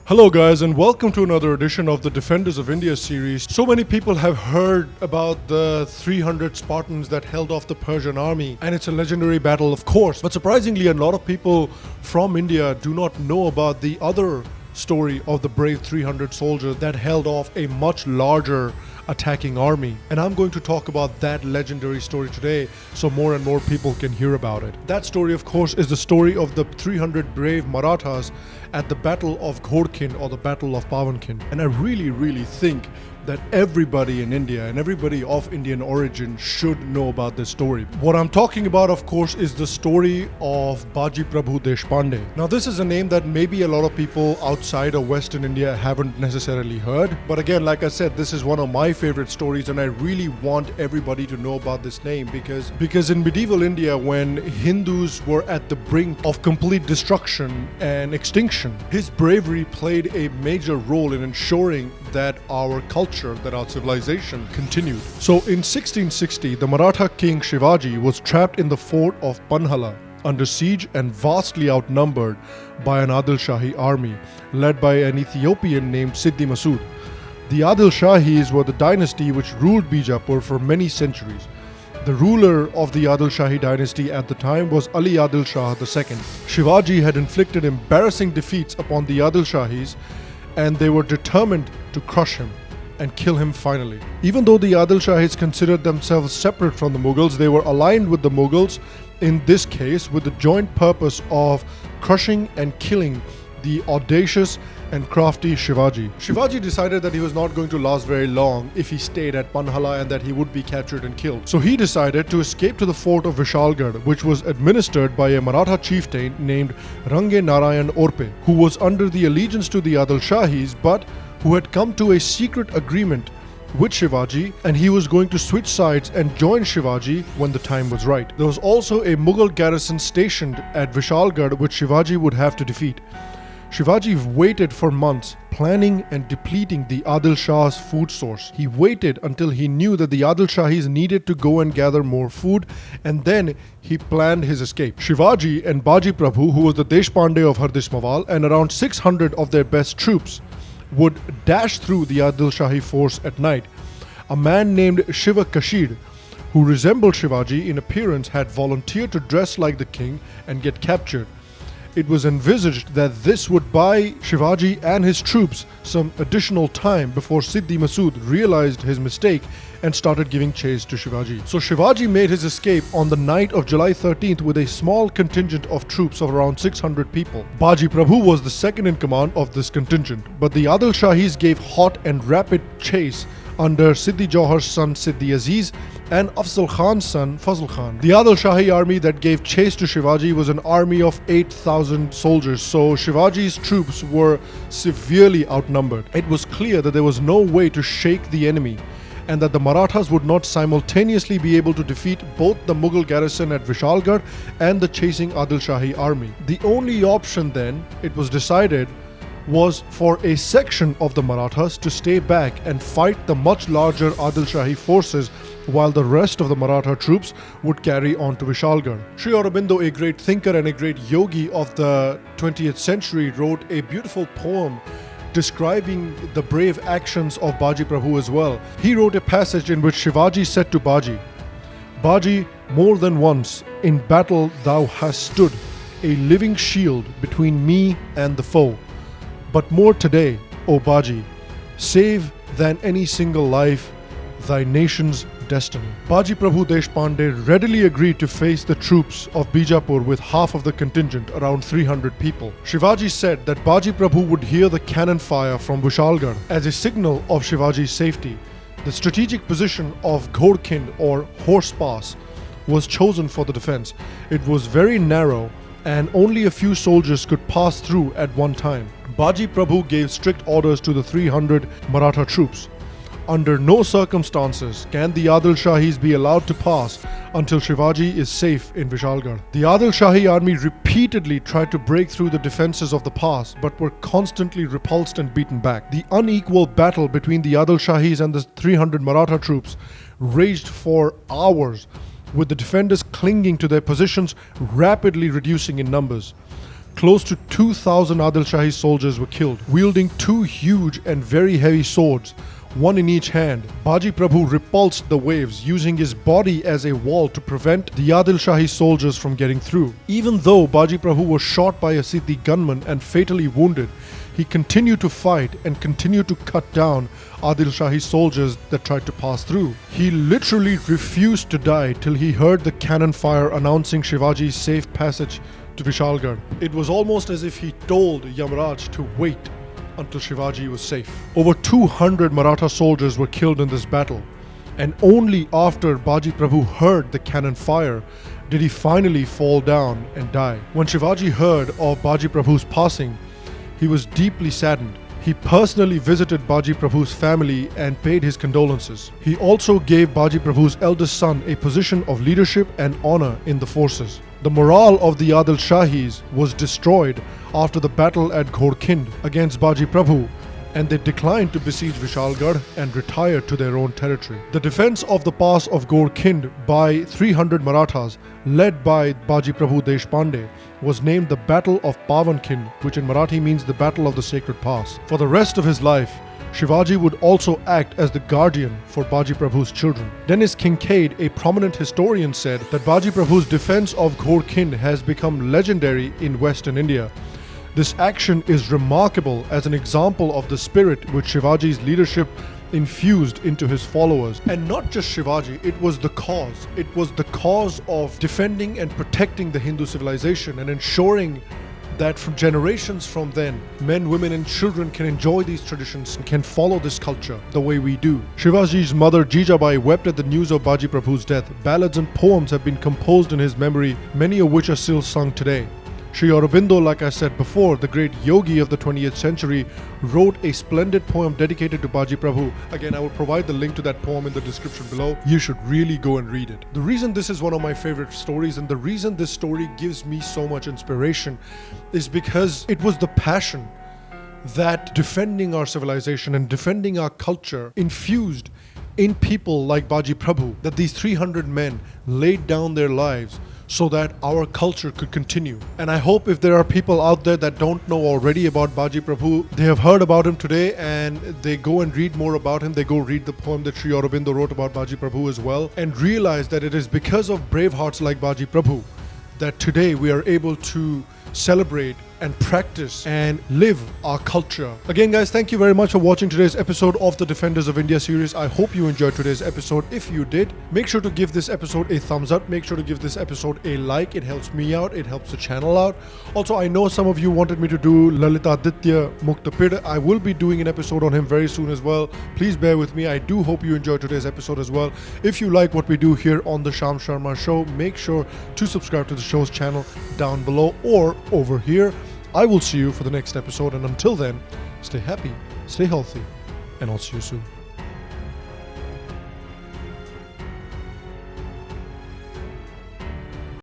Hello guys, and welcome to another edition of the Defenders of India series. So many people have heard about the 300 Spartans that held off the Persian Army, and it's a legendary battle, of course. But surprisingly, a lot of people from India do not know about the other story of the brave 300 soldiers that held off a much larger attacking army. And I'm going to talk about that legendary story today so more and more people can hear about it. That story, of course, is the story of the 300 brave Marathas at the Battle of Ghorkin, or the Battle of Pavankin. And I really think that everybody in India and everybody of Indian origin should know about this story. What I'm talking about, of course, is the story of Baji Prabhu Deshpande. Now, this is a name that maybe a lot of people outside of Western India haven't necessarily heard. But again, like I said, this is one of my favorite stories, and I really want everybody to know about this name because in medieval India, when Hindus were at the brink of complete destruction and extinction, his bravery played a major role in ensuring that our culture, that our civilization continued. So in 1660, the Maratha king Shivaji was trapped in the fort of Panhala under siege and vastly outnumbered by an Adil Shahi army led by an Ethiopian named Siddhi Masood. The Adil Shahis were the dynasty which ruled Bijapur for many centuries. The ruler of the Adil Shahi dynasty at the time was Ali Adil Shah II. Shivaji had inflicted embarrassing defeats upon the Adil Shahis, and they were determined to crush him and kill him finally. Even though the Adil Shahis considered themselves separate from the Mughals, they were aligned with the Mughals, in this case with the joint purpose of crushing and killing the audacious and crafty Shivaji. Shivaji decided that he was not going to last very long if he stayed at Panhala and that he would be captured and killed. So he decided to escape to the fort of Vishalgarh, which was administered by a Maratha chieftain named Range Narayan Orpe, who was under the allegiance to the Adil Shahis but who had come to a secret agreement with Shivaji, and he was going to switch sides and join Shivaji when the time was right. There was also a Mughal garrison stationed at Vishalgarh which Shivaji would have to defeat. Shivaji waited for months, planning and depleting the Adil Shah's food source. He waited until he knew that the Adil Shahis needed to go and gather more food, and then he planned his escape. Shivaji and Baji Prabhu, who was the Deshpande of Hardish Mawal, and around 600 of their best troops would dash through the Adil Shahi force at night. A man named Shiva Kashid, who resembled Shivaji in appearance, had volunteered to dress like the king and get captured. It was envisaged that this would buy Shivaji and his troops some additional time before Siddhi Masood realized his mistake and started giving chase to Shivaji. So Shivaji made his escape on the night of July 13th with a small contingent of troops of around 600 people. Baji Prabhu was the second in command of this contingent, but the Adil Shahis gave hot and rapid chase under Siddhi Jauhar's son Siddhi Aziz and Afzal Khan's son Fazl Khan. The Adil Shahi army that gave chase to Shivaji was an army of 8,000 soldiers, so Shivaji's troops were severely outnumbered. It was clear that there was no way to shake the enemy, and that the Marathas would not simultaneously be able to defeat both the Mughal garrison at Vishalgarh and the chasing Adil Shahi army. The only option then, it was decided, was for a section of the Marathas to stay back and fight the much larger Adil Shahi forces while the rest of the Maratha troops would carry on to Vishalgarh. Sri Aurobindo, a great thinker and a great yogi of the 20th century, wrote a beautiful poem describing the brave actions of Baji Prabhu as well. He wrote a passage in which Shivaji said to Baji, "Baji, more than once in battle thou hast stood, a living shield between me and the foe. But more today, O Baji, save than any single life, thy nation's destiny." Baji Prabhu Deshpande readily agreed to face the troops of Bijapur with half of the contingent, around 300 people. Shivaji said that Baji Prabhu would hear the cannon fire from Vishalgarh as a signal of Shivaji's safety. The strategic position of Ghorkin, or Horse Pass, was chosen for the defense. It was very narrow and only a few soldiers could pass through at one time. Baji Prabhu gave strict orders to the 300 Maratha troops. Under no circumstances can the Adil Shahis be allowed to pass until Shivaji is safe in Vishalgarh. The Adil Shahi army repeatedly tried to break through the defenses of the pass but were constantly repulsed and beaten back. The unequal battle between the Adil Shahis and the 300 Maratha troops raged for hours, with the defenders clinging to their positions, rapidly reducing in numbers. close to 2,000 Adil Shahi soldiers were killed. Wielding two huge and very heavy swords, one in each hand, Baji Prabhu repulsed the waves, using his body as a wall to prevent the Adil Shahi soldiers from getting through. Even though Baji Prabhu was shot by a Siddhi gunman and fatally wounded, he continued to fight and continued to cut down Adil Shahi soldiers that tried to pass through. He literally refused to die till he heard the cannon fire announcing Shivaji's safe passage to Vishalgarh. It was almost as if he told Yamraj to wait until Shivaji was safe. Over 200 Maratha soldiers were killed in this battle, and only after Baji Prabhu heard the cannon fire did he finally fall down and die. When Shivaji heard of Baji Prabhu's passing, he was deeply saddened. He personally visited Baji Prabhu's family and paid his condolences. He also gave Baji Prabhu's eldest son a position of leadership and honor in the forces. The morale of the Adil Shahis was destroyed after the battle at Ghorkind against Baji Prabhu, and they declined to besiege Vishalgarh and retired to their own territory. The defense of the pass of Ghorkind by 300 Marathas, led by Baji Prabhu Deshpande, was named the Battle of Pavankind, which in Marathi means the Battle of the Sacred Pass. For the rest of his life, Shivaji would also act as the guardian for Baji Prabhu's children. Dennis Kincaid, a prominent historian, said that Baji Prabhu's defense of Ghorkind has become legendary in Western India. This action is remarkable as an example of the spirit which Shivaji's leadership infused into his followers. And not just Shivaji, it was the cause. It was the cause of defending and protecting the Hindu civilization and ensuring that from generations from then, men, women and children can enjoy these traditions and can follow this culture the way we do. Shivaji's mother Jijabai wept at the news of Baji Prabhu's death. Ballads and poems have been composed in his memory, many of which are still sung today. Sri Aurobindo, like I said before, the great yogi of the 20th century, wrote a splendid poem dedicated to Baji Prabhu. Again, I will provide the link to that poem in the description below. You should really go and read it. The reason this is one of my favorite stories, and the reason this story gives me so much inspiration, is because it was the passion that defending our civilization and defending our culture infused in people like Baji Prabhu, that these 300 men laid down their lives so that our culture could continue. And I hope if there are people out there that don't know already about Baji Prabhu, they have heard about him today and they go and read more about him. They go read the poem that Sri Aurobindo wrote about Baji Prabhu as well, and realize that it is because of brave hearts like Baji Prabhu that today we are able to celebrate and practice and live our culture. Again guys, thank you very much for watching today's episode of the Defenders of India series. I hope you enjoyed today's episode. If you did, make sure to give this episode a thumbs up. Make sure to give this episode a like. It helps me out. It helps the channel out. Also, I know some of you wanted me to do Lalitaditya Muktapid. I will be doing an episode on him very soon as well. Please bear with me. I do hope you enjoyed today's episode as well. If you like what we do here on the Sham Sharma show, make sure to subscribe to the show's channel down below or over here. I will see you for the next episode, and until then, stay happy, stay healthy, and I'll see you soon.